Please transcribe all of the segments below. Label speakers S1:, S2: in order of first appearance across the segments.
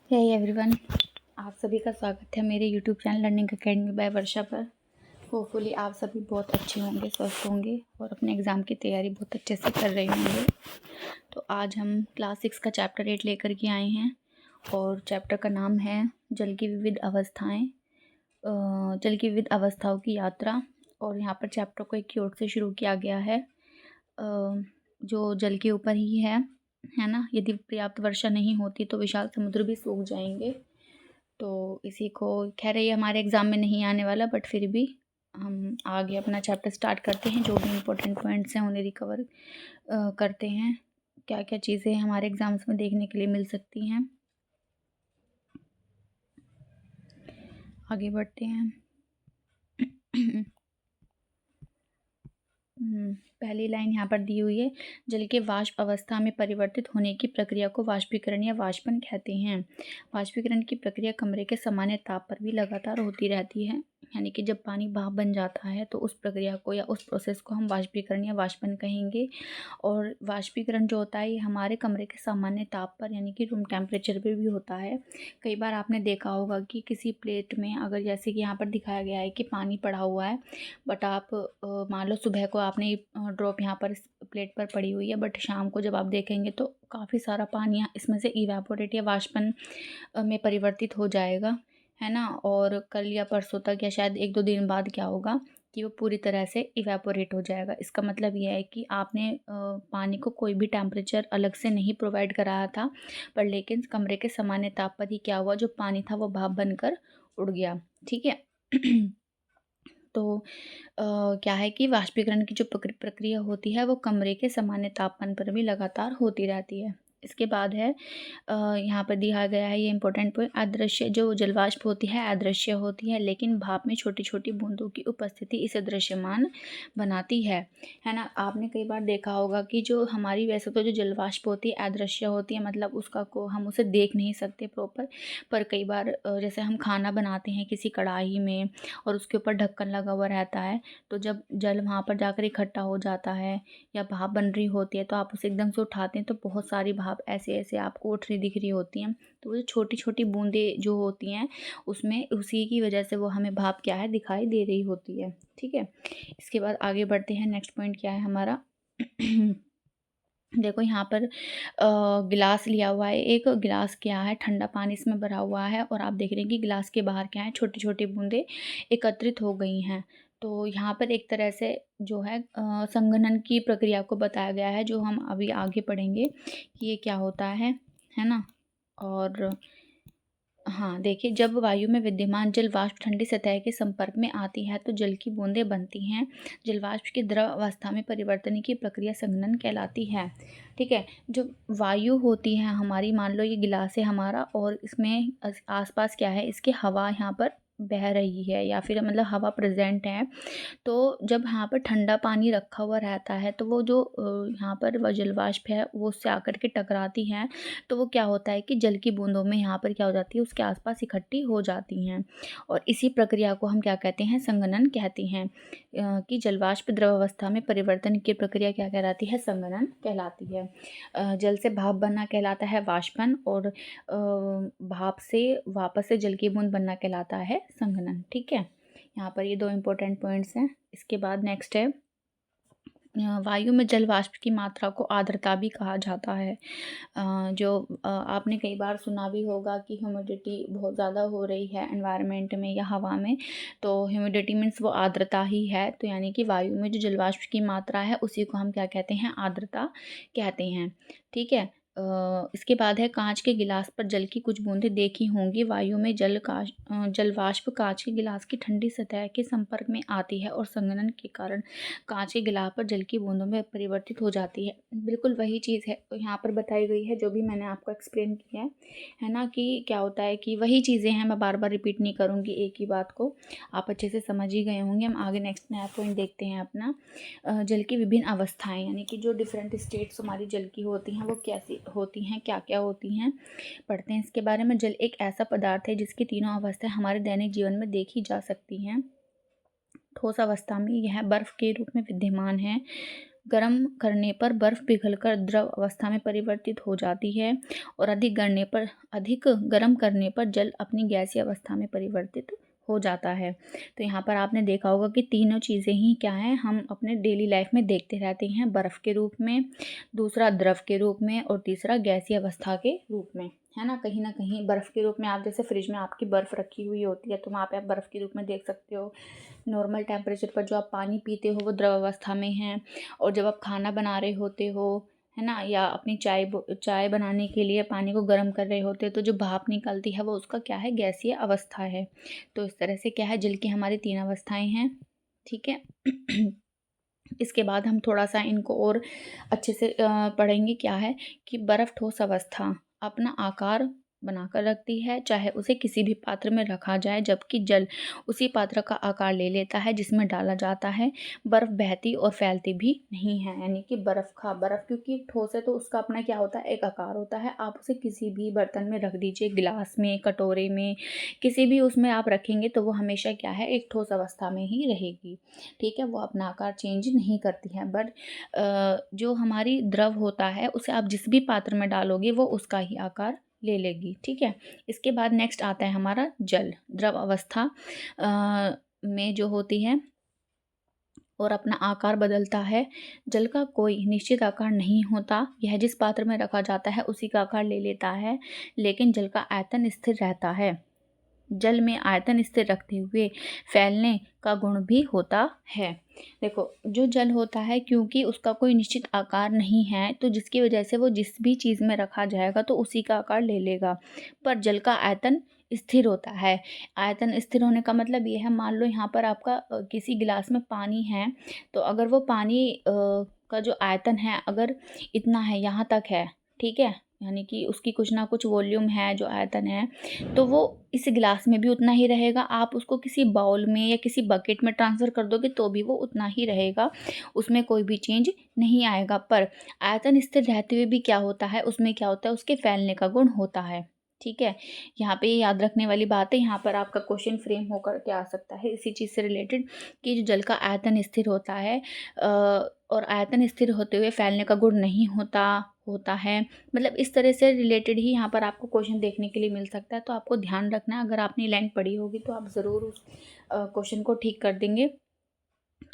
S1: Hey everyone, आप सभी का स्वागत है मेरे YouTube channel learning academy by Varsha पर। होपफुली आप सभी बहुत अच्छे होंगे, स्वस्थ होंगे और अपने एग्ज़ाम की तैयारी बहुत अच्छे से कर रहे होंगे। तो आज हम क्लास 6 का चैप्टर 8 लेकर के आए हैं और चैप्टर का नाम है जल की विविध अवस्थाएं, जल की विविध अवस्थाओं की यात्रा। और यहाँ पर चैप्टर को एक कीवर्ड से शुरू किया गया है, जो जल के ऊपर ही है ना। यदि पर्याप्त वर्षा नहीं होती तो विशाल समुद्र भी सूख जाएंगे। तो इसी को, खैर ये हमारे एग्ज़ाम में नहीं आने वाला, बट फिर भी हम आगे अपना चैप्टर स्टार्ट करते हैं। जो भी इम्पोर्टेंट पॉइंट्स हैं उन्हें रिकवर करते हैं। क्या क्या चीज़ें हमारे एग्ज़ाम्स में देखने के लिए मिल सकती हैं, आगे बढ़ते हैं। पहली लाइन यहाँ पर दी हुई है, जल के वाष्प अवस्था में परिवर्तित होने की प्रक्रिया को वाष्पीकरण या वाष्पन कहते हैं। वाष्पीकरण की प्रक्रिया कमरे के सामान्य ताप पर भी लगातार होती रहती है, यानी कि जब पानी भाप बन जाता है तो उस प्रक्रिया को या उस प्रोसेस को हम वाष्पीकरण या वाष्पन कहेंगे। और वाष्पीकरण जो होता है ये हमारे कमरे के सामान्य ताप पर, यानी कि रूम टेम्परेचर पर भी होता है। कई बार आपने देखा होगा कि किसी प्लेट में, अगर जैसे कि यहाँ पर दिखाया गया है कि पानी पड़ा हुआ है, बट आप मान लो सुबह को आपने ड्रॉप यहाँ पर इस प्लेट पर पड़ी हुई है, बट शाम को जब आप देखेंगे तो काफ़ी सारा पानी इसमें से इवेपोरेट या वाष्पन में परिवर्तित हो जाएगा, है ना। और कल या परसों तक या शायद 1-2 दिन बाद क्या होगा कि वो पूरी तरह से इवेपोरेट हो जाएगा। इसका मतलब ये है कि आपने पानी को कोई भी टेम्परेचर अलग से नहीं प्रोवाइड कराया था, पर लेकिन कमरे के सामान्य ताप पर ही क्या हुआ, जो पानी था वो भाप बनकर उड़ गया, ठीक है। तो क्या है कि वाष्पीकरण की जो प्रक्रिया होती है वो कमरे के सामान्य तापमान पर भी लगातार होती रहती है। इसके बाद है यहाँ पर दिया गया है ये इंपॉर्टेंट पॉइंट, अदृश्य जो जलवाष्प होती है अदृश्य होती है, लेकिन भाप में छोटी छोटी बूंदों की उपस्थिति इसे दृश्यमान बनाती है ना। आपने कई बार देखा होगा कि जो हमारी, वैसे तो जो जलवाष्प होती है अदृश्य होती है, मतलब उसका को हम उसे देख नहीं सकते प्रॉपर, पर कई बार जैसे हम खाना बनाते हैं किसी कढ़ाई में और उसके ऊपर ढक्कन लगा हुआ रहता है, तो जब जल वहाँ पर जाकर इकट्ठा हो जाता है या भाप बन रही होती है तो आप उसे एकदम से उठाते हैं तो बहुत सारी भाप ऐसे ऐसे आपको उठ रही दिख रही होती हैं। तो वो जो छोटी छोटी बूंदें जो होती हैं उसमें, उसी की वजह से वो हमें भाप क्या है दिखाई दे रही होती है, ठीक है। इसके बाद आगे बढ़ते हैं। नेक्स्ट पॉइंट क्या है हमारा। देखो यहाँ पर गिलास लिया हुआ है, एक गिलास क्या है, ठंडा पानी इसमें भरा हुआ है और आप देख रहे हैं कि गिलास के बाहर क्या है, छोटी छोटी बूंदें एकत्रित हो गई हैं। तो यहाँ पर एक तरह से जो है संघनन की प्रक्रिया को बताया गया है, जो हम अभी आगे पढ़ेंगे कि ये क्या होता है ना। और हाँ देखिए, जब वायु में विद्यमान जल वाष्प ठंडी सतह के संपर्क में आती है तो जल की बूंदें बनती हैं। जल वाष्प की द्रव अवस्था में परिवर्तन की प्रक्रिया संघनन कहलाती है, ठीक है। जो वायु होती है हमारी, मान लो ये गिलास है हमारा और इसमें आसपास क्या है, इसके हवा यहाँ पर बह रही है या फिर मतलब हवा प्रेजेंट है। तो जब यहाँ पर ठंडा पानी रखा हुआ रहता है तो वो जो यहाँ पर वह जल वाष्प है वो उससे आकर के टकराती हैं, तो वो क्या होता है कि जल की बूंदों में यहाँ पर क्या हो जाती है, उसके आसपास इकट्ठी हो जाती हैं। और इसी प्रक्रिया को हम क्या कहते हैं, संघनन कहते हैं। कि जल वाष्प द्रव अवस्था में परिवर्तन की प्रक्रिया क्या कहलाती है, संघनन कहलाती है। जल से भाप बनना कहलाता है वाष्पन, और भाप से वापस से जल की बूंद बनना कहलाता है संघनन, ठीक है। यहाँ पर ये 2 इम्पोर्टेंट पॉइंट्स हैं। इसके बाद नेक्स्ट है, वायु में जल वाष्प की मात्रा को आर्द्रता भी कहा जाता है। आपने कई बार सुना भी होगा कि ह्यूमिडिटी बहुत ज़्यादा हो रही है एनवायरनमेंट में या हवा में, तो ह्यूमिडिटी मीन्स वो आर्द्रता ही है। तो यानी कि वायु में जो जल वाष्प की मात्रा है उसी को हम क्या कहते हैं, आर्द्रता कहते हैं, ठीक है। इसके बाद है, कांच के गिलास पर जल की कुछ बूंदें देखी होंगी। वायु में जल वाष्प कांच के गिलास की ठंडी सतह के संपर्क में आती है और संघनन के कारण कांच के गिलास पर जल की बूंदों में परिवर्तित हो जाती है। बिल्कुल वही चीज़ है तो यहाँ पर बताई गई है, जो भी मैंने आपको एक्सप्लेन किया है ना, कि क्या होता है कि वही चीज़ें हैं, मैं बार बार रिपीट नहीं करूँगी एक ही बात को, आप अच्छे से समझ ही गए होंगे। हम आगे नेक्स्ट नया पॉइंट देखते हैं अपना, जल की विभिन्न अवस्थाएं, यानी कि जो डिफरेंट स्टेट्स हमारी जल की होती हैं वो कैसी होती हैं, क्या क्या होती हैं, पढ़ते हैं इसके बारे में। जल एक ऐसा पदार्थ है जिसकी तीनों अवस्थाएं हमारे दैनिक जीवन में देखी जा सकती हैं। ठोस अवस्था में यह बर्फ के रूप में विद्यमान है। गर्म करने पर बर्फ़ पिघलकर द्रव अवस्था में परिवर्तित हो जाती है और अधिक गर्म करने पर जल अपनी गैसीय अवस्था में परिवर्तित हो जाता है। तो यहाँ पर आपने देखा होगा कि तीनों चीज़ें ही क्या हैं, हम अपने डेली लाइफ में देखते रहते हैं, बर्फ़ के रूप में, दूसरा द्रव के रूप में और तीसरा गैसीय अवस्था के रूप में, है ना। कहीं ना कहीं बर्फ़ के रूप में आप जैसे फ्रिज में आपकी बर्फ़ रखी हुई होती है तो वहाँ पे आप बर्फ़ के रूप में देख सकते हो। नॉर्मल टेम्परेचर पर जो आप पानी पीते हो वो द्रव अवस्था में है, और जब आप खाना बना रहे होते हो, है ना, या अपनी चाय बनाने के लिए पानी को गर्म कर रहे होते हैं तो जो भाप निकलती है वो उसका क्या है, गैसीय अवस्था है। तो इस तरह से क्या है, जल की हमारी 3 अवस्थाएं हैं, ठीक है। इसके बाद हम थोड़ा सा इनको और अच्छे से पढ़ेंगे। क्या है कि बर्फ़ ठोस अवस्था अपना आकार बनाकर रखती है, चाहे उसे किसी भी पात्र में रखा जाए, जबकि जल उसी पात्र का आकार ले लेता है जिसमें डाला जाता है। बर्फ़ बहती और फैलती भी नहीं है, यानी कि बर्फ़ क्योंकि ठोस है तो उसका अपना क्या होता है, एक आकार होता है। आप उसे किसी भी बर्तन में रख दीजिए, गिलास में, कटोरे में, किसी भी उसमें आप रखेंगे तो वो हमेशा क्या है, एक ठोस अवस्था में ही रहेगी, ठीक है। वो अपना आकार चेंज नहीं करती है। बट जो हमारी द्रव होता है उसे आप जिस भी पात्र में डालोगे वो उसका ही आकार ले लेगी, ठीक है। इसके बाद नेक्स्ट आता है हमारा जल, द्रव अवस्था में जो होती है और अपना आकार बदलता है। जल का कोई निश्चित आकार नहीं होता, यह जिस पात्र में रखा जाता है उसी का आकार ले लेता है, लेकिन जल का आयतन स्थिर रहता है। जल में आयतन स्थिर रखते हुए फैलने का गुण भी होता है। देखो, जो जल होता है क्योंकि उसका कोई निश्चित आकार नहीं है तो जिसकी वजह से वो जिस भी चीज़ में रखा जाएगा तो उसी का आकार ले लेगा, पर जल का आयतन स्थिर होता है। आयतन स्थिर होने का मतलब ये है, मान लो यहाँ पर आपका किसी गिलास में पानी है, तो अगर वो पानी का जो आयतन है अगर इतना है, यहाँ तक है, ठीक है, यानी कि उसकी कुछ ना कुछ वॉल्यूम है, जो आयतन है, तो वो इस गिलास में भी उतना ही रहेगा। आप उसको किसी बाउल में या किसी बकेट में ट्रांसफ़र कर दोगे तो भी वो उतना ही रहेगा, उसमें कोई भी चेंज नहीं आएगा। पर आयतन स्थिर रहते हुए भी क्या होता है, उसमें क्या होता है, उसके फैलने का गुण होता है, ठीक है। यहाँ पे याद रखने वाली बात है, यहाँ पर आपका क्वेश्चन फ्रेम होकर के आ सकता है इसी चीज़ से रिलेटेड कि जो जल का आयतन स्थिर होता है और आयतन स्थिर होते हुए फैलने का गुण नहीं होता है, मतलब इस तरह से रिलेटेड ही यहाँ पर आपको क्वेश्चन देखने के लिए मिल सकता है। तो आपको ध्यान रखना है, अगर आपने लाइन पढ़ी होगी तो आप ज़रूर उस क्वेश्चन को ठीक कर देंगे।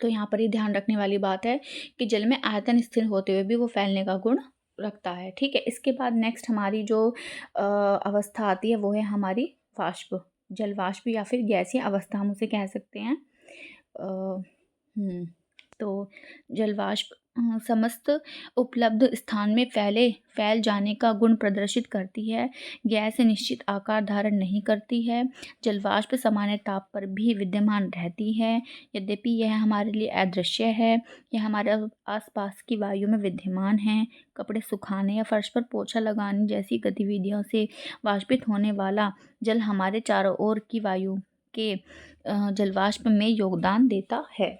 S1: तो यहाँ पर ये ध्यान रखने वाली बात है कि जल में आयतन स्थिर होते हुए भी वो फैलने का गुण रखता है, ठीक है। इसके बाद नेक्स्ट हमारी जो अवस्था आती है वो है हमारी वाष्प, जल वाष्प या फिर गैसीय अवस्था हम उसे कह सकते हैं। तो जल वाष्प समस्त उपलब्ध स्थान में फैल जाने का गुण प्रदर्शित करती है। गैस निश्चित आकार धारण नहीं करती है। जल वाष्प सामान्य ताप पर भी विद्यमान रहती है, यद्यपि यह हमारे लिए अदृश्य है। यह हमारे आसपास की वायु में विद्यमान है। कपड़े सुखाने या फर्श पर पोछा लगाने जैसी गतिविधियों से वाष्पित होने वाला जल हमारे चारों ओर की वायु के जलवाष्प में योगदान देता है।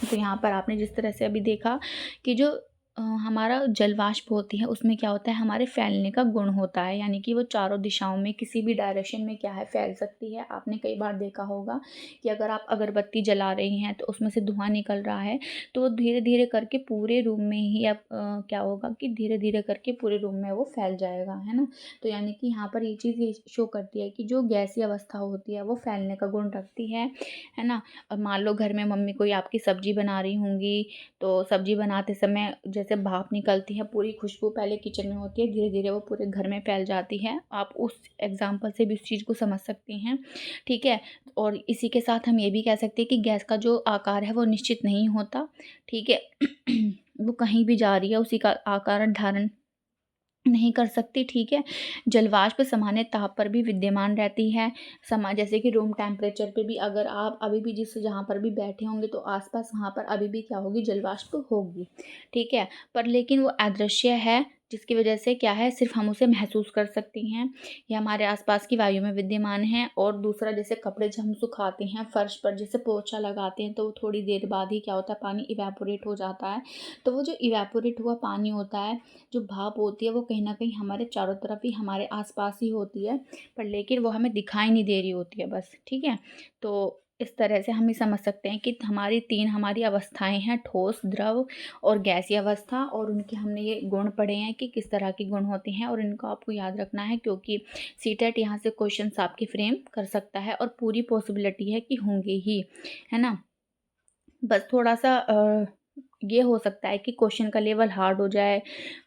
S1: तो यहाँ पर आपने जिस तरह से अभी देखा कि जो हमारा जल वाष्प होती है उसमें क्या होता है, हमारे फैलने का गुण होता है, यानी कि वो चारों दिशाओं में किसी भी डायरेक्शन में क्या है, फैल सकती है। आपने कई बार देखा होगा कि अगर आप अगरबत्ती जला रही हैं तो उसमें से धुआं निकल रहा है तो वो धीरे धीरे करके पूरे रूम में ही अब क्या होगा कि धीरे धीरे करके पूरे रूम में वो फैल जाएगा, है ना। तो यानी कि यहाँ पर ये चीज़ ये शो करती है कि जो गैसीय अवस्था होती है वो फैलने का गुण रखती है ना। अब मान लो घर में मम्मी कोई आपकी सब्जी बना रही होंगी, तो सब्जी बनाते समय जैसे भाप निकलती है, पूरी खुशबू पहले किचन में होती है, धीरे धीरे वो पूरे घर में फैल जाती है। आप उस एग्जाम्पल से भी उस चीज़ को समझ सकते हैं, ठीक है। और इसी के साथ हम ये भी कह सकते हैं कि गैस का जो आकार है वो निश्चित नहीं होता, ठीक है। वो कहीं भी जा रही है उसी का आकार धारण नहीं कर सकती, ठीक है। जलवाष्प सामान्य ताप पर भी विद्यमान रहती है, जैसे कि रूम टेम्परेचर पे भी अगर आप अभी भी जिस जहाँ पर भी बैठे होंगे तो आसपास वहाँ पर अभी भी क्या होगी, जलवाष्प होगी, ठीक है। पर लेकिन वो अदृश्य है, जिसकी वजह से क्या है, सिर्फ हम उसे महसूस कर सकती हैं। ये हमारे आसपास की वायु में विद्यमान है। और दूसरा, जैसे कपड़े जब हम सुखाते हैं फर्श पर, जैसे पोछा लगाते हैं तो वो थोड़ी देर बाद ही क्या होता है, पानी इवेपोरेट हो जाता है। तो वो जो इवेपोरेट हुआ पानी होता है, जो भाप होती है, वो कहीं ना कहीं हमारे चारों तरफ ही, हमारे आसपास ही होती है, पर लेकिन वो हमें दिखाई नहीं दे रही होती है बस, ठीक है। तो इस तरह से हम ये समझ सकते हैं कि हमारी अवस्थाएं हैं, ठोस, द्रव और गैसीय अवस्था, और उनके हमने ये गुण पढ़े हैं कि किस तरह के गुण होते हैं, और इनको आपको याद रखना है क्योंकि सीटेट यहाँ से क्वेश्चंस आपके फ्रेम कर सकता है और पूरी पॉसिबिलिटी है कि होंगे ही, है ना। बस थोड़ा सा ये हो सकता है कि क्वेश्चन का लेवल हार्ड हो जाए,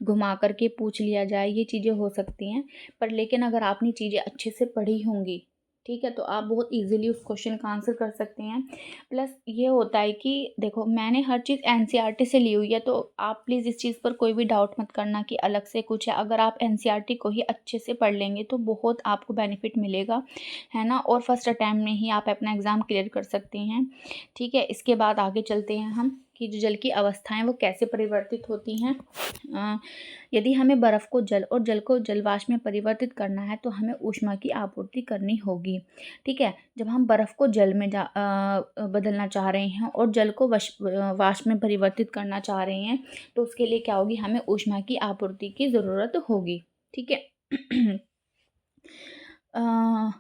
S1: घुमा करके पूछ लिया जाए, ये चीज़ें हो सकती हैं। पर लेकिन अगर आपने चीज़ें अच्छे से पढ़ी होंगी, ठीक है, तो आप बहुत इजीली उस क्वेश्चन का आंसर कर सकते हैं। प्लस ये होता है कि देखो, मैंने हर चीज़ एनसीईआरटी से ली हुई है, तो आप प्लीज़ इस चीज़ पर कोई भी डाउट मत करना कि अलग से कुछ है। अगर आप एनसीईआरटी को ही अच्छे से पढ़ लेंगे तो बहुत आपको बेनिफिट मिलेगा, है ना, और फर्स्ट अटैम्प्ट में ही आप अपना एग्ज़ाम क्लियर कर सकते हैं, ठीक है। इसके बाद आगे चलते हैं हम कि जो जल की अवस्थाएं वो कैसे परिवर्तित होती हैं। यदि हमें बर्फ़ को जल और जल को जलवाष्प में परिवर्तित करना है तो हमें ऊष्मा की आपूर्ति करनी होगी, ठीक है। जब हम बर्फ़ को जल में बदलना चाह रहे हैं और जल को वाष्प में परिवर्तित करना चाह रहे हैं तो उसके लिए क्या होगी, हमें ऊष्मा की आपूर्ति की ज़रूरत होगी, ठीक है।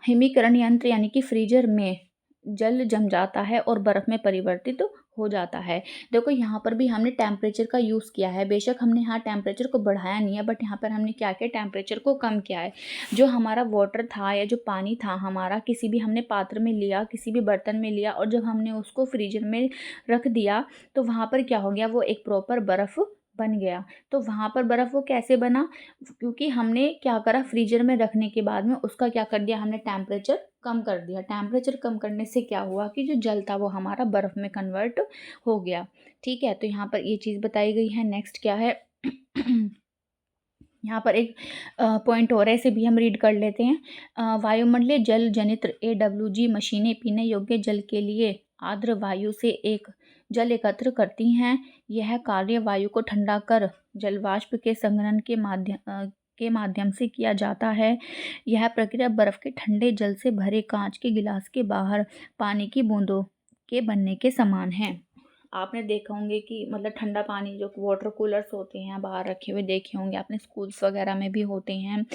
S1: हिमीकरण यंत्र यानी कि फ्रीजर में जल जम जाता है और बर्फ़ में परिवर्तित हो जाता है। देखो, यहाँ पर भी हमने टेम्परेचर का यूज़ किया है। बेशक हमने यहाँ टेम्परेचर को बढ़ाया नहीं है, बट यहाँ पर हमने क्या किया, टेम्परेचर को कम किया है। जो हमारा वाटर था या जो पानी था हमारा, किसी भी हमने पात्र में लिया, किसी भी बर्तन में लिया, और जब हमने उसको फ्रीजर में रख दिया तो वहाँ पर क्या हो गया, वो एक प्रॉपर बर्फ़ बन गया। तो वहाँ पर बर्फ़ वो कैसे बना, क्योंकि हमने क्या करा, फ्रीजर में रखने के बाद में उसका क्या कर दिया, हमने टेम्परेचर कम कर दिया। टेम्परेचर कम करने से क्या हुआ कि जो जल था वो हमारा बर्फ़ में कन्वर्ट हो गया, ठीक है। तो यहाँ पर ये चीज़ बताई गई है। नेक्स्ट क्या है, यहाँ पर एक पॉइंट और है, इसे भी हम रीड कर लेते हैं। वायुमंडलीय जल जनित्र AWG मशीनें पीने योग्य जल के लिए आर्द्र वायु से एक जल एकत्र करती हैं। यह कार्य वायु को ठंडा कर जलवाष्प के संघनन के माध्यम से किया जाता है। यह प्रक्रिया बर्फ़ के ठंडे जल से भरे कांच के गिलास के बाहर पानी की बूंदों के बनने के समान है। आपने देखा होंगे कि मतलब ठंडा पानी जो वाटर कूलर्स होते हैं बाहर रखे हुए देखे होंगे आपने, स्कूल्स वगैरह में भी होते हैं।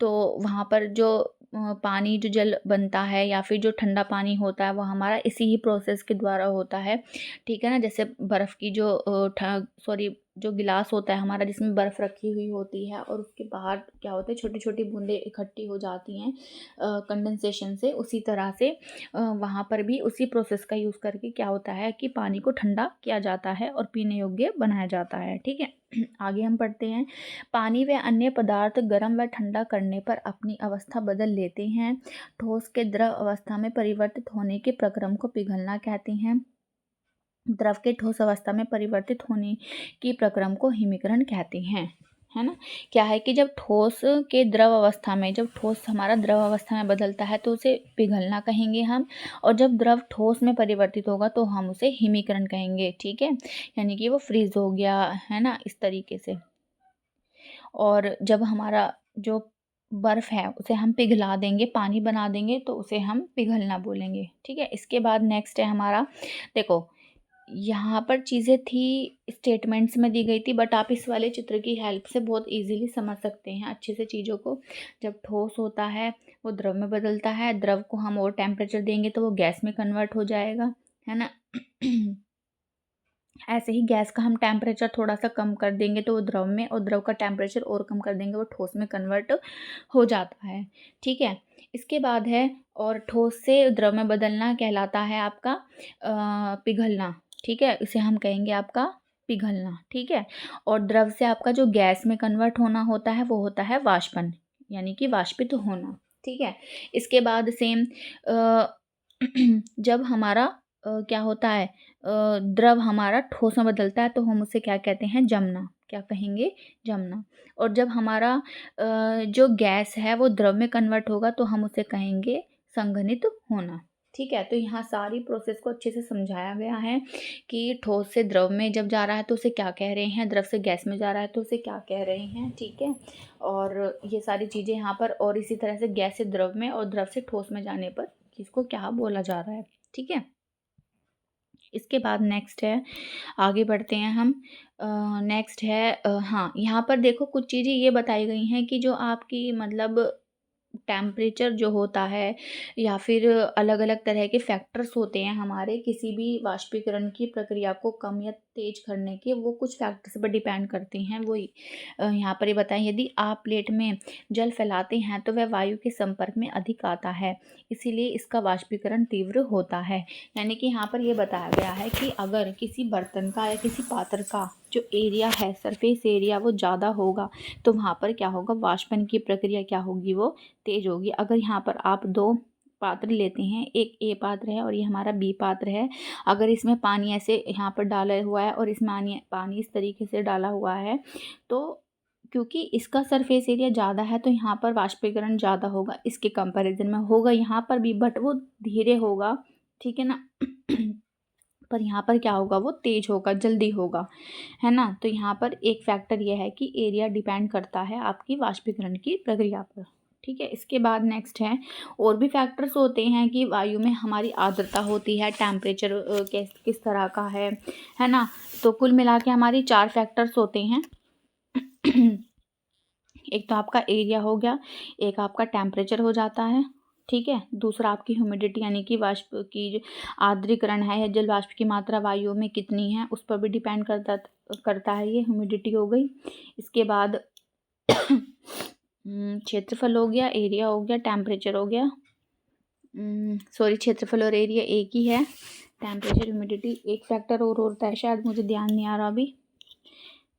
S1: तो वहाँ पर जो पानी जो जल बनता है या फिर जो ठंडा पानी होता है वो हमारा इसी ही प्रोसेस के द्वारा होता है, ठीक है ना। जैसे बर्फ़ की जो गिलास होता है हमारा जिसमें बर्फ़ रखी हुई होती है और उसके बाहर क्या होता है, छोटी छोटी बूंदें इकट्ठी हो जाती हैं कंडेंसेशन से, उसी तरह से वहाँ पर भी उसी प्रोसेस का यूज़ करके क्या होता है कि पानी को ठंडा किया जाता है और पीने योग्य बनाया जाता है, ठीक है। आगे हम पढ़ते हैं। पानी व अन्य पदार्थ गर्म व ठंडा करने पर अपनी अवस्था बदल लेते हैं। ठोस के द्रव अवस्था में परिवर्तित होने के प्रक्रम को पिघलना कहते हैं। द्रव के ठोस अवस्था में परिवर्तित होने की प्रक्रम को हिमीकरण कहते हैं, है ना। क्या है कि जब ठोस के द्रव अवस्था में, जब ठोस हमारा द्रव अवस्था में बदलता है तो उसे पिघलना कहेंगे हम, और जब द्रव ठोस में परिवर्तित होगा तो हम उसे हिमीकरण कहेंगे, ठीक है। यानी कि वो फ्रीज हो गया, है ना, इस तरीके से। और जब हमारा जो बर्फ़ है उसे हम पिघला देंगे, पानी बना देंगे, तो उसे हम पिघलना बोलेंगे, ठीक है। इसके बाद नेक्स्ट है हमारा, देखो यहाँ पर चीज़ें थी स्टेटमेंट्स में दी गई थी, बट आप इस वाले चित्र की हेल्प से बहुत इजीली समझ सकते हैं अच्छे से चीज़ों को। जब ठोस होता है वो द्रव में बदलता है, द्रव को हम और टेम्परेचर देंगे तो वो गैस में कन्वर्ट हो जाएगा, है ना। ऐसे ही गैस का हम टेम्परेचर थोड़ा सा कम कर देंगे तो वो द्रव में, और द्रव का टेम्परेचर और कम कर देंगे वो ठोस में कन्वर्ट हो जाता है, ठीक है। इसके बाद है, और ठोस से द्रव में बदलना कहलाता है आपका पिघलना, ठीक है। इसे हम कहेंगे आपका पिघलना, ठीक है। और द्रव से आपका जो गैस में कन्वर्ट होना होता है वो होता है वाष्पन, यानी कि वाष्पित होना, ठीक है। इसके बाद सेम जब हमारा क्या होता है, द्रव हमारा ठोस में बदलता है तो हम उसे क्या कहते हैं, जमना, क्या कहेंगे, जमना। और जब हमारा जो गैस है वो द्रव में कन्वर्ट होगा तो हम उसे कहेंगे संघनित होना, ठीक है। तो यहाँ सारी प्रोसेस को अच्छे से समझाया गया है कि ठोस से द्रव में जब जा रहा है तो उसे क्या कह रहे हैं, द्रव से गैस में जा रहा है तो उसे क्या कह रहे हैं, ठीक है। और ये सारी चीज़ें यहाँ पर, और इसी तरह से गैस से द्रव में और द्रव से ठोस में जाने पर किसको क्या बोला जा रहा है, ठीक है। इसके बाद नेक्स्ट है, आगे बढ़ते हैं हम। नेक्स्ट है हाँ, यहाँ पर देखो कुछ चीज़ें ये बताई गई हैं कि जो आपकी मतलब टेम्परेचर जो होता है या फिर अलग अलग तरह के फैक्टर्स होते हैं हमारे किसी भी वाष्पीकरण की प्रक्रिया को कम या तेज करने के, वो कुछ फैक्टर्स पर डिपेंड करते हैं। वो यहाँ पर ये बताएं, यदि आप प्लेट में जल फैलाते हैं तो वह वायु के संपर्क में अधिक आता है, इसीलिए इसका वाष्पीकरण तीव्र होता है। यानी कि यहाँ पर ये बताया गया है कि अगर किसी बर्तन का या किसी पात्र का जो एरिया है, सरफेस एरिया, वो ज़्यादा होगा तो वहाँ पर क्या होगा, वाष्पन की प्रक्रिया क्या होगी, वो तेज होगी। अगर यहाँ पर आप दो पात्र लेते हैं, एक ए पात्र है और ये हमारा बी पात्र है, अगर इसमें पानी ऐसे यहाँ पर डाला हुआ है और इसमें पानी इस तरीके से डाला हुआ है, तो क्योंकि इसका सरफेस एरिया ज़्यादा है तो यहाँ पर वाष्पीकरण ज़्यादा होगा, इसके कंपैरिजन में होगा यहाँ पर भी, बट वो धीरे होगा, ठीक है ना। पर यहाँ पर क्या होगा, वो तेज होगा, जल्दी होगा, है ना। तो यहाँ पर एक फैक्टर ये है कि एरिया डिपेंड करता है आपकी वाष्पीकरण की प्रक्रिया पर, ठीक है। इसके बाद नेक्स्ट है, और भी फैक्टर्स होते हैं कि वायु में हमारी आर्द्रता होती है, टेम्परेचर किस तरह का है ना। तो कुल मिला के हमारी 4 फैक्टर्स होते हैं। एक तो आपका एरिया हो गया, एक आपका टेम्परेचर हो जाता है, ठीक है। दूसरा आपकी ह्यूमिडिटी यानी कि वाष्प की जो आर्द्रीकरण है या जल वाष्प की मात्रा वायु में कितनी है उस पर भी डिपेंड करता है, ये ह्यूमिडिटी हो गई। इसके बाद क्षेत्रफल हो गया, एरिया हो गया, टेम्परेचर हो गया, सॉरी क्षेत्रफल और एरिया एक ही है, टेम्परेचर ह्यूमिडिटी एक फैक्टर और होता है, शायद मुझे ध्यान नहीं आ रहा अभी,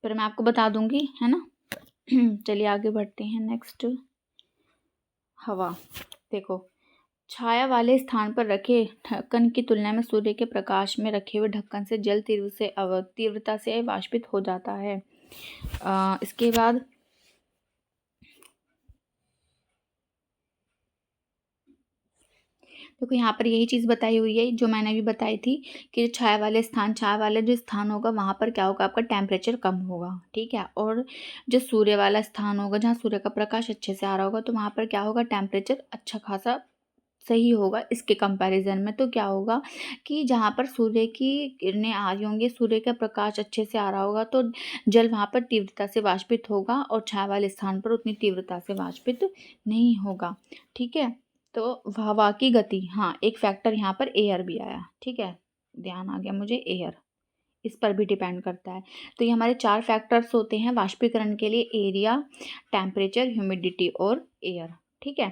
S1: पर मैं आपको बता दूंगी, है ना। चलिए आगे बढ़ते हैं। नेक्स्ट, हवा। देखो, छाया वाले स्थान पर रखे ढक्कन की तुलना में सूर्य के प्रकाश में रखे हुए ढक्कन से जल तीव्रता से वाष्पित हो जाता है। इसके बाद देखो यहाँ पर यही चीज़ बताई हुई है जो मैंने अभी बताई थी कि जो छाया वाले जो स्थान होगा वहाँ पर क्या होगा, आपका टेम्परेचर कम होगा, ठीक है। और जो सूर्य वाला स्थान होगा जहाँ सूर्य का प्रकाश अच्छे से आ रहा होगा तो वहाँ पर क्या होगा, टेम्परेचर अच्छा खासा सही होगा इसके कंपैरिजन में। तो क्या होगा कि जहाँ पर सूर्य की किरणें आ रही होंगी, सूर्य का प्रकाश अच्छे से आ रहा होगा तो जल वहाँ पर तीव्रता से वाष्पित होगा और छाया वाले स्थान पर उतनी तीव्रता से वाष्पित नहीं होगा, ठीक है। तो हवा की गति, हाँ एक फैक्टर यहाँ पर एयर भी आया, ठीक है, ध्यान आ गया मुझे, एयर इस पर भी डिपेंड करता है। तो ये हमारे 4 फैक्टर्स होते हैं वाष्पीकरण के लिए, एरिया, टेम्परेचर, ह्यूमिडिटी और एयर, ठीक है।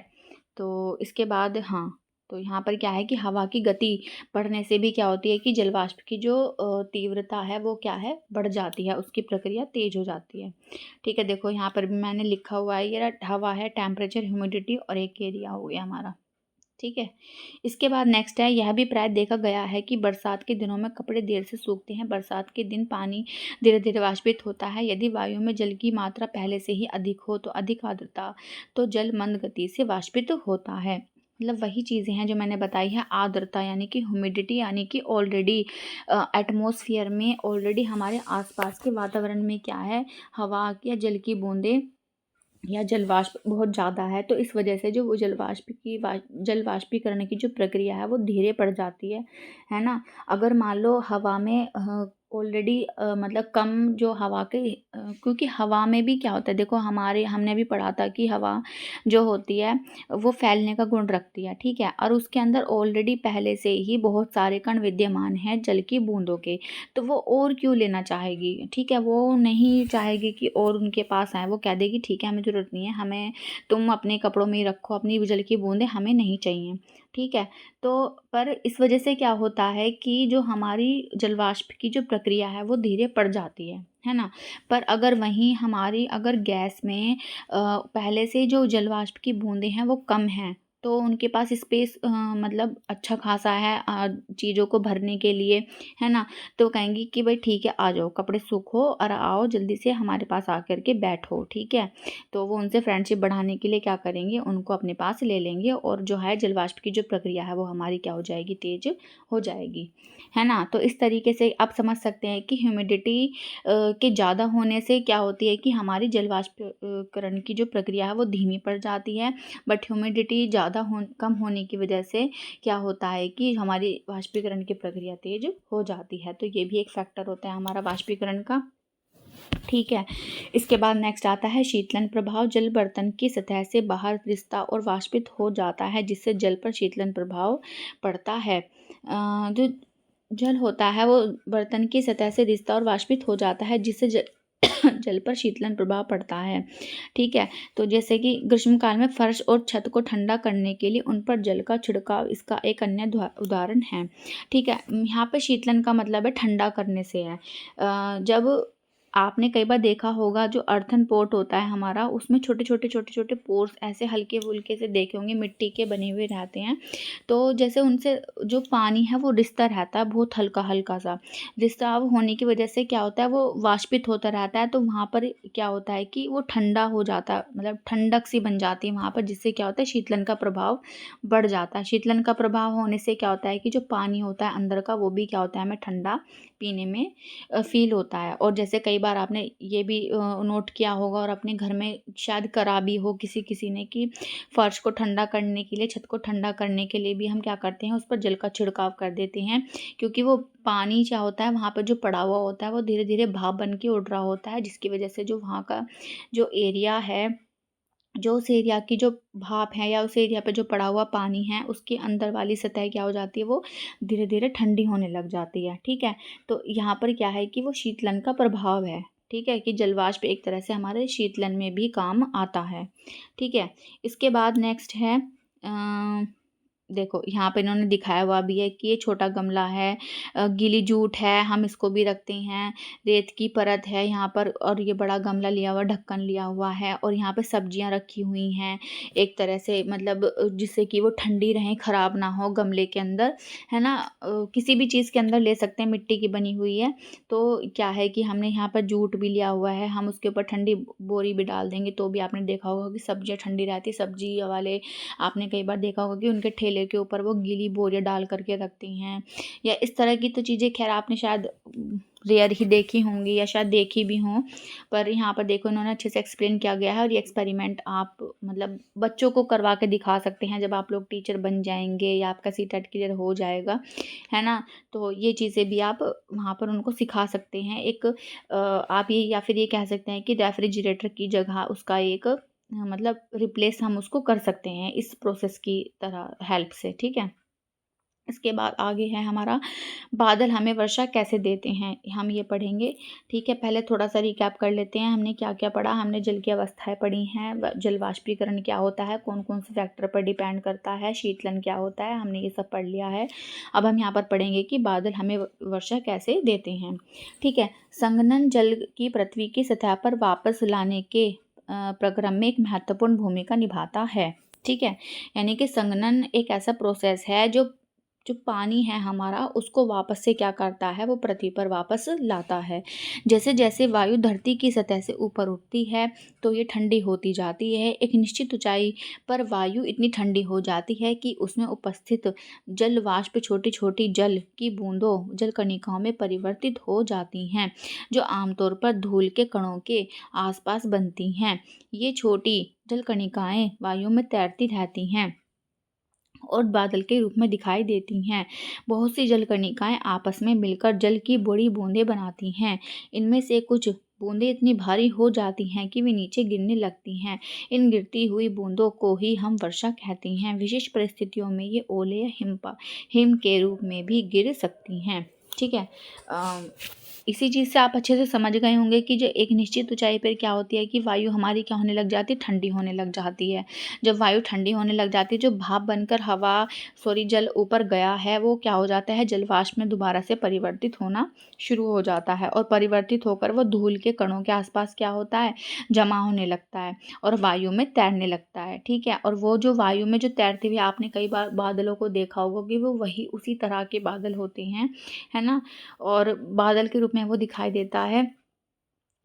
S1: तो इसके बाद हाँ, तो यहाँ पर क्या है कि हवा की गति बढ़ने से भी क्या होती है कि जल वाष्प की जो तीव्रता है वो क्या है, बढ़ जाती है, उसकी प्रक्रिया तेज हो जाती है, ठीक है। देखो यहाँ पर भी मैंने लिखा हुआ है, ये हवा है, टेम्परेचर, ह्यूमिडिटी और एक एरिया हो गया हमारा, ठीक है। इसके बाद नेक्स्ट है, यह भी प्राय देखा गया है कि बरसात के दिनों में कपड़े देर से सूखते हैं। बरसात के दिन पानी धीरे धीरे वाष्पित होता है, यदि वायु में जल की मात्रा पहले से ही अधिक हो तो अधिक आर्द्रता तो जल मंद गति से वाष्पित होता है। मतलब वही चीज़ें हैं जो मैंने बताई है, आर्द्रता यानी कि ह्यूमिडिटी यानी कि ऑलरेडी एटमॉस्फेयर में, ऑलरेडी हमारे आसपास के वातावरण में क्या है, हवा या जल की बूंदें या जल वाष्प बहुत ज़्यादा है, तो इस वजह से जो वो जल वाष्पीकरण की जो प्रक्रिया है वो धीरे पड़ जाती है ना। अगर मान लो हवा में ऑलरेडी मतलब कम जो हवा के क्योंकि हवा में भी क्या होता है, देखो हमने भी पढ़ा था कि हवा जो होती है वो फैलने का गुण रखती है, ठीक है। और उसके अंदर ऑलरेडी पहले से ही बहुत सारे कण विद्यमान हैं जल की बूंदों के, तो वो और क्यों लेना चाहेगी, ठीक है। वो नहीं चाहेगी कि और उनके पास आए, वो कह देगी ठीक है हमें ज़रूरत नहीं है, हमें तुम अपने कपड़ों में ही रखो, अपनी जल की बूंदें हमें नहीं चाहिए, ठीक है। तो पर इस वजह से क्या होता है कि जो हमारी जलवाष्प की जो प्रक्रिया है वो धीरे पड़ जाती है ना। पर अगर वहीं हमारी अगर गैस में पहले से जो जलवाष्प की बूंदें हैं वो कम हैं तो उनके पास स्पेस मतलब अच्छा खासा है चीज़ों को भरने के लिए, है ना। तो कहेंगी कि भाई ठीक है आ जाओ, कपड़े सूखो और आओ जल्दी से हमारे पास आकर के बैठो, ठीक है। तो वो उनसे फ्रेंडशिप बढ़ाने के लिए क्या करेंगे, उनको अपने पास ले लेंगे और जो है जलवाष्प की जो प्रक्रिया है वो हमारी क्या हो जाएगी, तेज हो जाएगी, है ना। तो इस तरीके से आप समझ सकते हैं कि ह्यूमिडिटी के ज़्यादा होने से क्या होती है कि हमारी जलवाष्पीकरण की जो प्रक्रिया है वो धीमी पड़ जाती है, बट ह्यूमिडिटी कम होने की वजह से क्या होता है कि हमारी वाष्पीकरण की प्रक्रिया तेज हो जाती है। तो ये भी एक फैक्टर होता है हमारा वाष्पीकरण का। ठीक है। इसके बाद नेक्स्ट आता है शीतलन प्रभाव। जल बर्तन की सतह से बाहर रिसता और वाष्पित हो जाता है, जिससे जल पर शीतलन प्रभाव पड़ता है। जो जल होता है वो बर्तन की सतह से रिसता और वाष्पित हो जाता है, जिससे जल जल पर शीतलन प्रभाव पड़ता है। ठीक है। तो जैसे कि ग्रीष्मकाल में फर्श और छत को ठंडा करने के लिए उन पर जल का छिड़काव इसका एक अन्य उदाहरण है। ठीक है। यहाँ पे शीतलन का मतलब है ठंडा करने से है। जब आपने कई बार देखा होगा, जो अर्थन पॉट होता है हमारा, उसमें छोटे छोटे पोर्स ऐसे हल्के फुल्के से देखे होंगे, मिट्टी के बने हुए रहते हैं। तो जैसे उनसे जो पानी है वो रिसता रहता है, बहुत हल्का हल्का सा रिसता होने की वजह से क्या होता है, वो वाष्पित होता रहता है। तो वहाँ पर क्या होता है कि वो ठंडा हो जाता है, मतलब ठंडक सी बन जाती है वहाँ पर, जिससे क्या होता है शीतलन का प्रभाव बढ़ जाता है। शीतलन का प्रभाव होने से क्या होता है कि जो पानी होता है अंदर का, वो भी क्या होता है, हमें ठंडा पीने में फील होता है। और जैसे कई बार आपने ये भी नोट किया होगा और अपने घर में शायद करा भी हो किसी किसी ने, कि फर्श को ठंडा करने के लिए, छत को ठंडा करने के लिए भी हम क्या करते हैं, उस पर जल का छिड़काव कर देते हैं। क्योंकि वो पानी क्या होता है, वहाँ पर जो पड़ा हुआ होता है वो धीरे धीरे भाप बन के उड़ रहा होता है, जिसकी वजह से जो वहाँ का जो एरिया है, जो उस एरिया की जो भाप है या उस एरिया पे जो पड़ा हुआ पानी है, उसके अंदर वाली सतह क्या हो जाती है, वो धीरे धीरे ठंडी होने लग जाती है। ठीक है। तो यहाँ पर क्या है कि वो शीतलन का प्रभाव है। ठीक है, कि जलवाष्प एक तरह से हमारे शीतलन में भी काम आता है। ठीक है। इसके बाद नेक्स्ट है देखो यहाँ पे इन्होंने दिखाया हुआ भी है कि ये छोटा गमला है, गीली जूट है, हम इसको भी रखते हैं, रेत की परत है यहाँ पर, और ये बड़ा गमला लिया हुआ, ढक्कन लिया हुआ है, और यहाँ पे सब्जियाँ रखी हुई हैं एक तरह से, मतलब जिससे कि वो ठंडी रहें, ख़राब ना हो गमले के अंदर, है ना। किसी भी चीज़ के अंदर ले सकते हैं, मिट्टी की बनी हुई है। तो क्या है कि हमने यहाँ पर जूट भी लिया हुआ है, हम उसके ऊपर ठंडी बोरी भी डाल देंगे तो भी आपने देखा होगा कि सब्जियाँ ठंडी रहती है। सब्जी वाले आपने कई बार देखा होगा कि उनके ठेले के ऊपर वो गीली बोरियां डाल करके रखती हैं, या इस तरह की तो चीज़ें खैर आपने शायद रेयर ही देखी होंगी या शायद देखी भी हों। पर यहाँ पर देखो इन्होंने अच्छे से एक्सप्लेन किया गया है, और ये एक्सपेरिमेंट आप मतलब बच्चों को करवा के दिखा सकते हैं जब आप लोग टीचर बन जाएंगे या आपका सीटेट क्लियर हो जाएगा, है ना। तो ये चीज़ें भी आप वहाँ पर उनको सिखा सकते हैं। एक आप ये या फिर ये कह सकते हैं कि रेफ्रिजरेटर की जगह उसका एक मतलब रिप्लेस हम उसको कर सकते हैं इस प्रोसेस की तरह हेल्प से। ठीक है। इसके बाद आगे है हमारा बादल हमें वर्षा कैसे देते हैं, हम ये पढ़ेंगे। ठीक है। पहले थोड़ा सा रिकैप कर लेते हैं, हमने क्या क्या पढ़ा। हमने जल की अवस्थाएं पढ़ी हैं, जल वाष्पीकरण क्या होता है, कौन कौन से फैक्टर पर डिपेंड करता है, शीतलन क्या होता है, हमने ये सब पढ़ लिया है। अब हम यहाँ पर पढ़ेंगे कि बादल हमें वर्षा कैसे देते हैं। ठीक है। संघनन जल की पृथ्वी की सतह पर वापस लाने के प्रक्रम में एक महत्वपूर्ण भूमिका निभाता है। ठीक है। यानी कि संघनन एक ऐसा प्रोसेस है जो जो पानी है हमारा, उसको वापस से क्या करता है, वो पृथ्वी पर वापस लाता है। जैसे जैसे वायु धरती की सतह से ऊपर उठती है तो ये ठंडी होती जाती है। एक निश्चित ऊंचाई पर वायु इतनी ठंडी हो जाती है कि उसमें उपस्थित जल वाष्प छोटी छोटी जल की बूंदों, जल कणिकाओं में परिवर्तित हो जाती हैं, जो आमतौर पर धूल के कणों के आसपास बनती हैं। ये छोटी जल कणिकाएं वायु में तैरती रहती हैं और बादल के रूप में दिखाई देती हैं। बहुत सी जल कणिकाएं आपस में मिलकर जल की बड़ी बूंदें बनाती हैं। इनमें से कुछ बूंदें इतनी भारी हो जाती हैं कि वे नीचे गिरने लगती हैं। इन गिरती हुई बूंदों को ही हम वर्षा कहते हैं। विशेष परिस्थितियों में ये ओले या हिम के रूप में भी गिर सकती हैं। ठीक है। इसी चीज़ से आप अच्छे से समझ गए होंगे कि जो एक निश्चित ऊंचाई पर क्या होती है कि वायु हमारी क्या होने लग जाती है, ठंडी होने लग जाती है। जब वायु ठंडी होने लग जाती है, जो भाप बनकर जल ऊपर गया है, वो क्या हो जाता है, जलवाष्प में दोबारा से परिवर्तित होना शुरू हो जाता है, और परिवर्तित होकर वो धूल के कणों के आसपास क्या होता है, जमा होने लगता है और वायु में तैरने लगता है। ठीक है। और वो जो वायु में जो तैरते हुए आपने कई बार बादलों को देखा होगा कि वो वही उसी तरह के बादल होते हैं, है ना। और बादल के रूप में वो दिखाई देता है।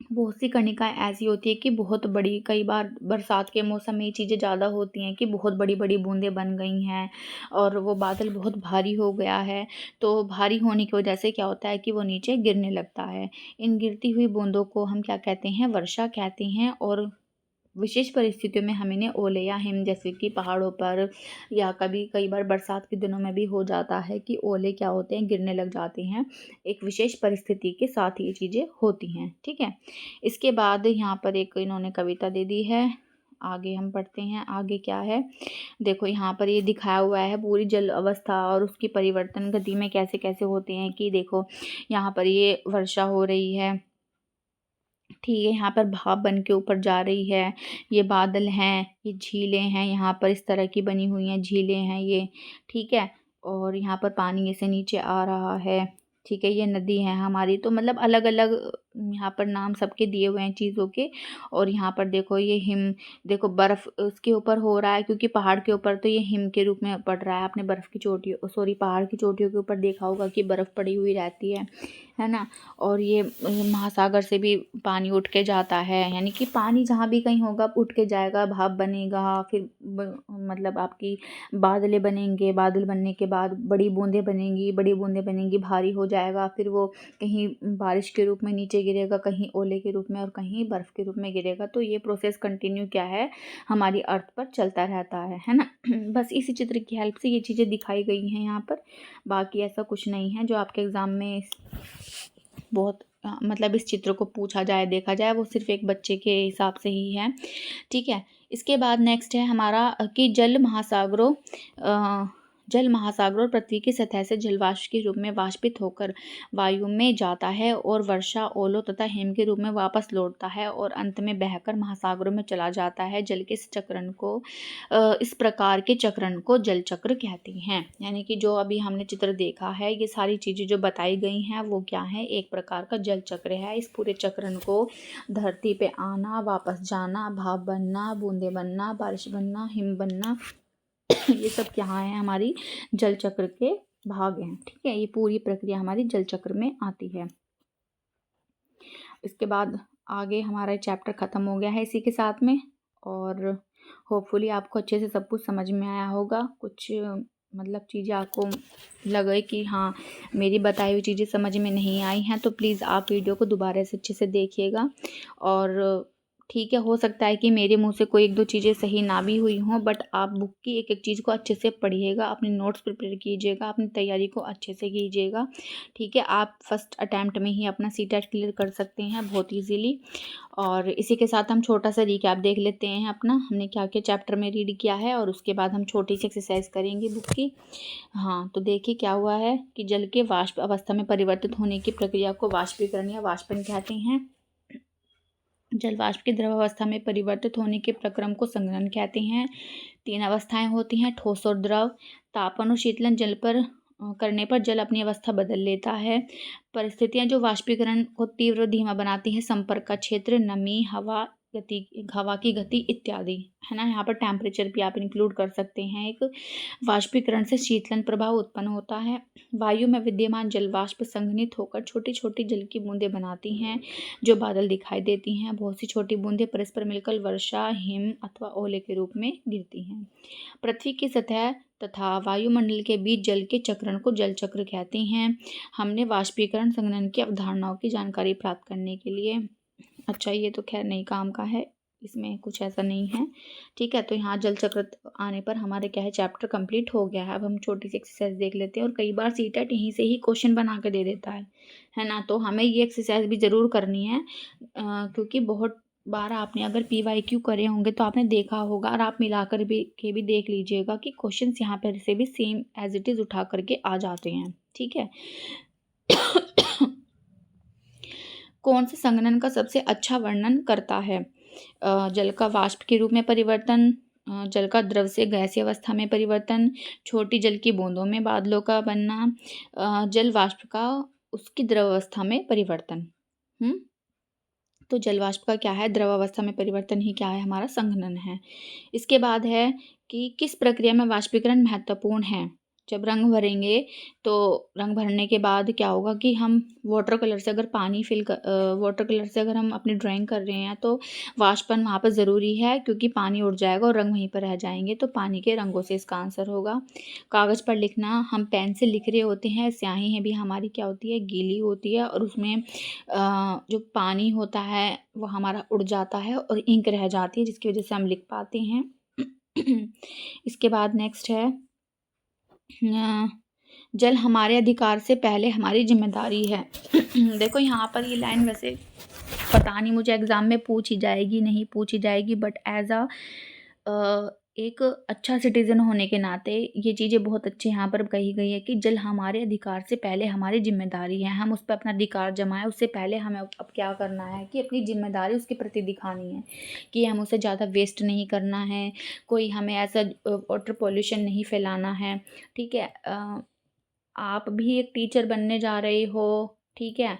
S1: बहुत सी कणिकाएं ऐसी होती है कि बहुत बड़ी, कई बार बरसात के मौसम में ये चीज़ें ज़्यादा होती हैं कि बहुत बड़ी बड़ी बूंदें बन गई हैं और वो बादल बहुत भारी हो गया है। तो भारी होने की वजह से क्या होता है कि वो नीचे गिरने लगता है। इन गिरती हुई बूंदों को हम क्या कहते हैं, वर्षा कहते हैं। और विशेष परिस्थितियों में हम इन्हें ओले या हिम, जैसे कि पहाड़ों पर या कई बार बरसात के दिनों में भी हो जाता है कि ओले क्या होते हैं, गिरने लग जाते हैं। एक विशेष परिस्थिति के साथ ये चीज़ें होती हैं, ठीक है। इसके बाद यहाँ पर एक इन्होंने कविता दे दी है, आगे हम पढ़ते हैं। आगे क्या है, देखो यहाँ पर ये दिखाया हुआ है पूरी जल अवस्था और उसकी परिवर्तन गति में कैसे कैसे होते हैं। कि देखो यहाँ पर ये वर्षा हो रही है, ठीक है, यहाँ पर भाप बन के ऊपर जा रही है, ये बादल हैं, ये झीलें हैं, यहाँ पर इस तरह की बनी हुई हैं झीलें हैं ये, ठीक है। और यहाँ पर पानी ऐसे नीचे आ रहा है, ठीक है, ये नदी है हमारी। तो मतलब अलग अलग यहाँ पर नाम सबके दिए हुए हैं चीज़ों के। और यहाँ पर देखो ये हिम, देखो बर्फ़ उसके ऊपर हो रहा है, क्योंकि पहाड़ के ऊपर तो ये हिम के रूप में पड़ रहा है। आपने बर्फ़ की चोटियों, सॉरी, पहाड़ की चोटियों के ऊपर देखा होगा कि बर्फ़ पड़ी हुई रहती है ना। और ये महासागर से भी पानी उठ के जाता है, यानी कि पानी जहाँ भी कहीं होगा उठ के जाएगा, भाप बनेगा, फिर मतलब आपकी बादलें बनेंगे, बादल बनने के बाद बड़ी बूंदें बनेंगी, बड़ी बूंदें बनेंगी, भारी हो जाएगा, फिर वो कहीं बारिश के रूप में नीचे गिरेगा, कहीं ओले के रूप में और कहीं बर्फ़ के रूप में गिरेगा। तो ये प्रोसेस कंटिन्यू क्या है, हमारी अर्थ पर चलता रहता है ना। बस इसी चित्र की हेल्प से ये चीज़ें दिखाई गई हैं यहाँ पर। बाकी ऐसा कुछ नहीं है जो आपके एग्ज़ाम में बहुत मतलब इस चित्र को पूछा जाए, देखा जाए, वो सिर्फ एक बच्चे के हिसाब से ही है, ठीक है। इसके बाद नेक्स्ट है हमारा कि जल महासागरों और पृथ्वी की सतह से जलवाष्प के रूप में वाष्पित होकर वायु में जाता है और वर्षा, ओलों तथा हिम के रूप में वापस लौटता है और अंत में बहकर महासागरों में चला जाता है। जल के इस चक्रण को इस प्रकार के चक्रण को जल चक्र कहते हैं। यानी कि जो अभी हमने चित्र देखा है, ये सारी चीज़ें जो बताई गई हैं वो क्या है, एक प्रकार का जल चक्र है। इस पूरे चक्रण को धरती पे आना, वापस जाना, भाप बनना, बूंदे बनना, बारिश बनना, हिम बनना, ये सब क्या है, हमारी जल चक्र के भाग हैं, ठीक है। ये पूरी प्रक्रिया हमारी जल चक्र में आती है। इसके बाद आगे हमारा चैप्टर ख़त्म हो गया है इसी के साथ में। और होपफुली आपको अच्छे से सब कुछ समझ में आया होगा। कुछ मतलब चीज़ें आपको लगे कि हाँ मेरी बताई हुई चीज़ें समझ में नहीं आई हैं, तो प्लीज़ आप वीडियो को दोबारा से अच्छे से देखिएगा। और ठीक है, हो सकता है कि मेरे मुंह से कोई एक दो चीज़ें सही ना भी हुई हों, बट आप बुक की एक एक चीज़ को अच्छे से पढ़िएगा, अपने नोट्स प्रिपेयर कीजिएगा, अपनी तैयारी को अच्छे से कीजिएगा, ठीक है। आप फर्स्ट अटैम्प्ट में ही अपना सीटेट क्लियर कर सकते हैं बहुत ईजीली। और इसी के साथ हम छोटा सा रिकैप देख लेते हैं अपना, हमने क्या क्या चैप्टर में रीड किया है, और उसके बाद हम छोटी सी एक्सरसाइज करेंगे बुक की। हाँ, तो देखिए क्या हुआ है कि जल के वाष्प अवस्था में परिवर्तित होने की प्रक्रिया को वाष्पीकरण या वाष्पन कहते हैं। जल वाष्प की द्रव अवस्था में परिवर्तित होने के प्रक्रम को संघनन कहते हैं। 3 अवस्थाएं होती हैं, ठोस और द्रव। तापन और शीतलन जल पर करने पर जल अपनी अवस्था बदल लेता है। परिस्थितियां जो वाष्पीकरण को तीव्र और धीमा बनाती हैं, संपर्क का क्षेत्र, नमी, हवा की गति इत्यादि, है ना। यहाँ पर टेम्परेचर भी आप इंक्लूड कर सकते हैं। एक वाष्पीकरण से शीतलन प्रभाव उत्पन्न होता है। वायु में विद्यमान जल वाष्प संघनित होकर छोटी छोटी जल की बूंदें बनाती हैं जो बादल दिखाई देती हैं। बहुत सी छोटी बूंदें परस्पर मिलकर वर्षा, हिम अथवा ओले के रूप में गिरती हैं। पृथ्वी की सतह तथा वायुमंडल के बीच जल के चक्रण को जल चक्र कहते हैं। हमने वाष्पीकरण संघनन की अवधारणाओं की जानकारी प्राप्त करने के लिए, अच्छा ये तो खैर नहीं काम का है, इसमें कुछ ऐसा नहीं है, ठीक है। तो यहाँ जल चक्र आने पर हमारे क्या है, चैप्टर कंप्लीट हो गया है। अब हम छोटी सी एक्सरसाइज देख लेते हैं। और कई बार सीटेट यहीं से ही क्वेश्चन बना के दे देता है ना। तो हमें ये एक्सरसाइज भी ज़रूर करनी है, क्योंकि बहुत बार आपने अगर PYQ करे होंगे तो आपने देखा होगा, और आप मिलाकर भी देख लीजिएगा कि क्वेश्चंस यहाँ पर से भी सेम एज इट इज़ उठा करके आ जाते हैं, ठीक है। कौन से संघनन का सबसे अच्छा वर्णन करता है? जल का वाष्प के रूप में परिवर्तन, जल का द्रव से गैसीय अवस्था में परिवर्तन, छोटी जल की बूंदों में बादलों का बनना, जल वाष्प का उसकी द्रव अवस्था में परिवर्तन। तो जल वाष्प का क्या है, द्रव अवस्था में परिवर्तन ही क्या है, हमारा संघनन है। इसके बाद है कि किस प्रक्रिया में वाष्पीकरण महत्वपूर्ण है? जब रंग भरेंगे तो रंग भरने के बाद क्या होगा कि हम वाटर कलर से अगर वाटर कलर से अगर हम अपनी ड्राइंग कर रहे हैं तो वाष्पन वहाँ पर ज़रूरी है, क्योंकि पानी उड़ जाएगा और रंग वहीं पर रह जाएंगे। तो पानी के रंगों से इसका आंसर होगा। कागज़ पर लिखना, हम पेन से लिख रहे होते हैं, स्याही है भी हमारी क्या होती है, गीली होती है, और उसमें जो पानी होता है वो हमारा उड़ जाता है और इंक रह जाती है, जिसकी वजह से हम लिख पाते हैं। इसके बाद नेक्स्ट है जल हमारे अधिकार से पहले हमारी जिम्मेदारी है। देखो यहाँ पर ये लाइन वैसे पता नहीं मुझे एग्ज़ाम में पूछी जाएगी नहीं पूछी जाएगी, बट एज एक अच्छा सिटीज़न होने के नाते ये चीज़ें बहुत अच्छी यहाँ पर कही गई है कि जल हमारे अधिकार से पहले हमारी जिम्मेदारी है। हम उस पर अपना अधिकार जमाएं, उससे पहले हमें अब क्या करना है कि अपनी जिम्मेदारी उसके प्रति दिखानी है, कि हम उसे ज़्यादा वेस्ट नहीं करना है, कोई हमें ऐसा वाटर पॉल्यूशन नहीं फैलाना है। ठीक है, आप भी एक टीचर बनने जा रहे हो, ठीक है,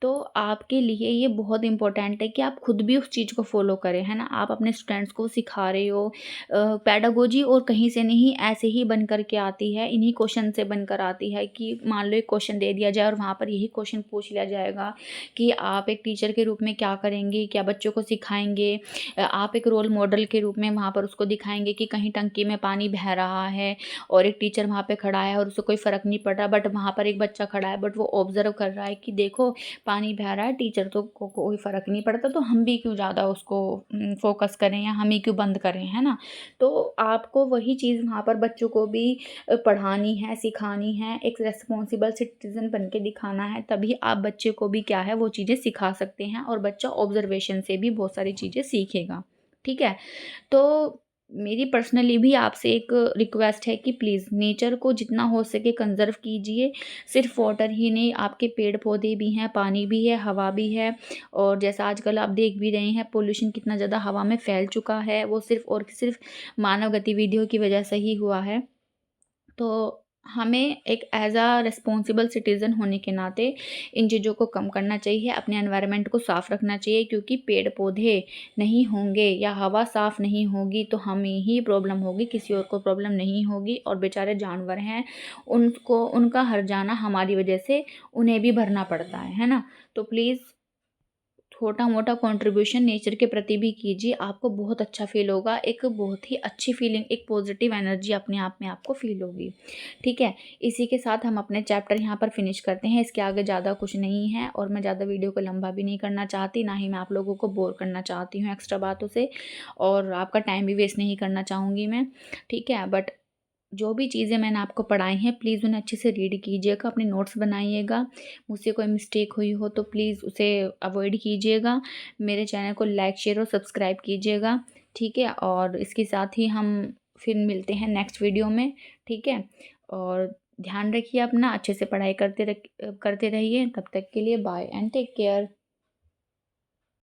S1: तो आपके लिए ये बहुत इम्पोर्टेंट है कि आप खुद भी उस चीज़ को फॉलो करें, है ना। आप अपने स्टूडेंट्स को सिखा रहे हो, पेडागोजी और कहीं से नहीं ऐसे ही बन कर के आती है, इन्हीं क्वेश्चन से बनकर आती है। कि मान लो एक क्वेश्चन दे दिया जाए और वहाँ पर यही क्वेश्चन पूछ लिया जाएगा कि आप एक टीचर के रूप में क्या करेंगे, क्या बच्चों को सिखाएंगे, आप एक रोल मॉडल के रूप में वहाँ पर उसको दिखाएंगे कि कहीं टंकी में पानी बह रहा है और एक टीचर वहाँ पे खड़ा है और उससे कोई फ़र्क नहीं पड़ रहा, बट वहाँ पर एक बच्चा खड़ा है बट वो ऑब्जर्व कर रहा है कि देखो पानी बह रहा है, टीचर तो को कोई फ़र्क नहीं पड़ता, तो हम भी क्यों ज़्यादा उसको फोकस करें या हम ही क्यों बंद करें, है ना। तो आपको वही चीज़ वहाँ पर बच्चों को भी पढ़ानी है, सिखानी है, एक रेस्पॉन्सिबल सिटीज़न बन के दिखाना है, तभी आप बच्चे को भी क्या है वो चीज़ें सिखा सकते हैं, और बच्चा ऑब्जर्वेशन से भी बहुत सारी चीज़ें सीखेगा। ठीक है, तो मेरी पर्सनली भी आपसे एक रिक्वेस्ट है कि प्लीज़ नेचर को जितना हो सके कंज़र्व कीजिए। सिर्फ वाटर ही नहीं, आपके पेड़ पौधे भी हैं, पानी भी है, हवा भी है, और जैसा आजकल आप देख भी रहे हैं पोल्यूशन कितना ज़्यादा हवा में फैल चुका है, वो सिर्फ और सिर्फ मानव गतिविधियों की वजह से ही हुआ है। तो हमें एक एज अ रिस्पॉन्सिबल सिटीज़न होने के नाते इन चीज़ों को कम करना चाहिए, अपने एनवायरनमेंट को साफ़ रखना चाहिए, क्योंकि पेड़ पौधे नहीं होंगे या हवा साफ़ नहीं होगी तो हमें ही प्रॉब्लम होगी, किसी और को प्रॉब्लम नहीं होगी। और बेचारे जानवर हैं, उनको उनका हर जाना हमारी वजह से उन्हें भी भरना पड़ता है ना। तो प्लीज़ छोटा मोटा कंट्रीब्यूशन नेचर के प्रति भी कीजिए, आपको बहुत अच्छा फील होगा, एक बहुत ही अच्छी फीलिंग, एक पॉजिटिव एनर्जी अपने आप में आपको फील होगी। ठीक है, इसी के साथ हम अपने चैप्टर यहाँ पर फिनिश करते हैं, इसके आगे ज़्यादा कुछ नहीं है, और मैं ज़्यादा वीडियो को लंबा भी नहीं करना चाहती, ना ही मैं आप लोगों को बोर करना चाहती हूँ एक्स्ट्रा बातों से, और आपका टाइम भी वेस्ट नहीं करना चाहूँगी मैं। ठीक है, बट जो भी चीज़ें मैंने आपको पढ़ाई हैं प्लीज़ उन्हें अच्छे से रीड कीजिएगा, अपने नोट्स बनाइएगा। मुझसे कोई मिस्टेक हुई हो तो प्लीज़ उसे अवॉइड कीजिएगा। मेरे चैनल को लाइक, शेयर और सब्सक्राइब कीजिएगा, ठीक है। और इसके साथ ही हम फिर मिलते हैं नेक्स्ट वीडियो में, ठीक है। और ध्यान रखिए अपना, अच्छे से पढ़ाई करते रहिए। तब तक के लिए बाय एंड टेक केयर।